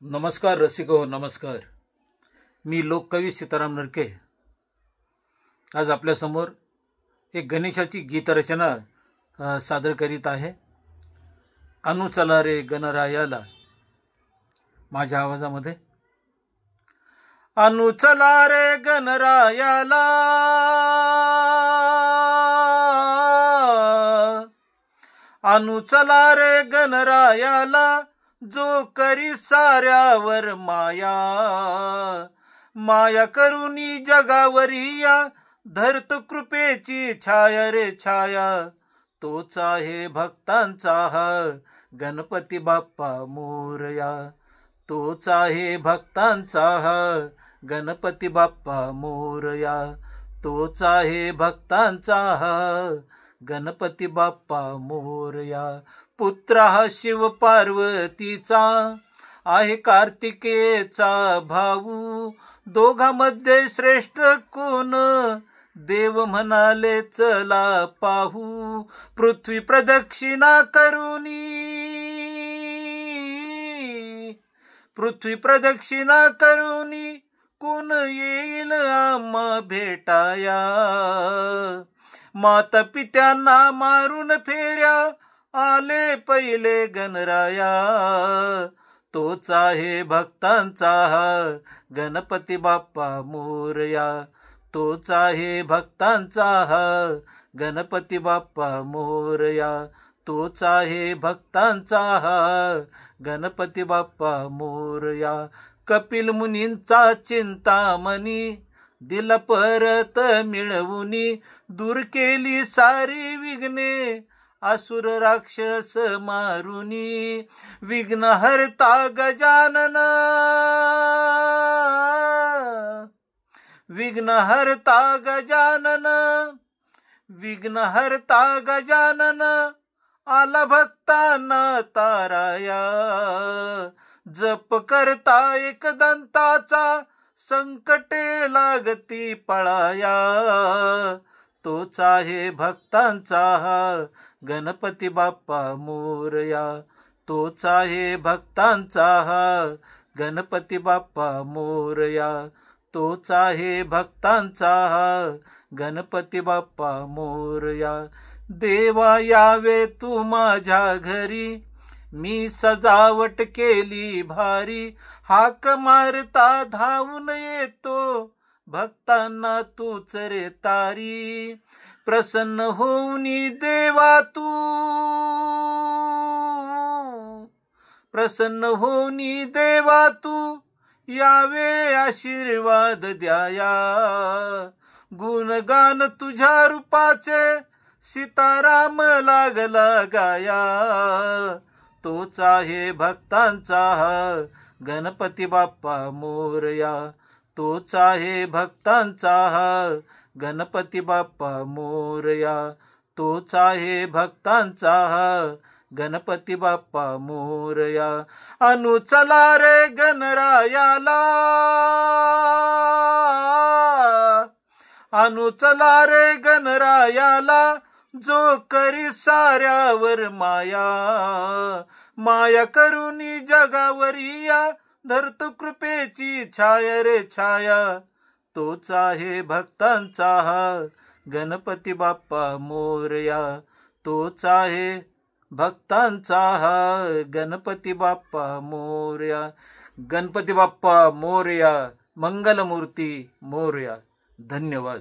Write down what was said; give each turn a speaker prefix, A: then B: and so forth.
A: नमस्कार रसिक हो, नमस्कार. मी लोककवी सीताराम नरके आज आपल्यासमोर एक गणेशाची गीतरचना सादर करीत आहे. अनु चला रे गणरायाला. माझ्या आवाजामध्ये अनु चला रे गणरायाला, अनु चला रे गणरायाला, जो करी साऱ्यावर माया. माया करुनी जगावरी या, धरत कृपेची छाया रे छाया. तोच आहे भक्तांचा हा गणपती बाप्पा मोरया. तोच आहे भक्तांचा हा गणपती बाप्पा मोरया. तोच आहे भक्तांचा हा गणपती बाप्पा मोरया. पुत्र हा शिव पार्वतीचा, आहे कार्तिकेचा भाऊ. दोघांमध्ये श्रेष्ठ कोण, देव म्हणाले चला पाहू. पृथ्वी प्रदक्षिणा करुनी, पृथ्वी प्रदक्षिणा करुनी, कोण येईल आम्हा भेटाया. माता पित्यांना मारून फेऱ्या, आले पहिले गणराया. तोच आहे भक्तांचा हा गणपती बाप्पा मोरया. तोच आहे भक्तांचा हा गणपती बाप्पा मोरया. तोच आहे भक्तांचा हा गणपती बाप्पा मोरया. कपिल मुनींचा चिंतामणी, दिला परत मिळवुनी. दूर केली सारी विघ्ने, असुर राक्षस मारुनी. विघ्न हरता गजानन, विघ्न हरता गजानन, विघ्न हरता गजानन. आला भक्तांना ताराया. जप करता एकदंताचा, संकटे लागती पळाया. तोच आहे भक्तांचा हा गणपती बाप्पा मोरया. तोच आहे भक्तांचा हा गणपती बाप्पा मोरया. तोच आहे भक्तांचा हा गणपती बाप्पा मोरया. देवा यावे तू माझ्या घरी, मी सजावट केली भारी. हाक मारता धावून येतो, भक्तांना तूच रे तारी. प्रसन्न होऊनी देवा तू, प्रसन्न होऊनी देवा तू, यावे आशीर्वाद द्याया. गुणगान तुझ्या रूपाचे, सीताराम लागला गाया. तोच आहे भक्तांचा हा गणपती बाप्पा मोरया. तोच आहे भक्तांचा हा गणपती बाप्पा मोरया. तोच आहे भक्तांचा हा गणपती बाप्पा मोरया. अनु चला रे गणरायाला, अनु चला रे गणरायाला, जो करी साऱ्यावर माया. माया करुनी जगावरी या, धरत कृपेची छाया रे छाया. तोच आहे भक्तांचा हा गणपती बाप्पा मोरया. तोच आहे भक्तांचा हा गणपती बाप्पा मोरया. गणपती बाप्पा मोरया, मंगलमूर्ती मोरया. धन्यवाद.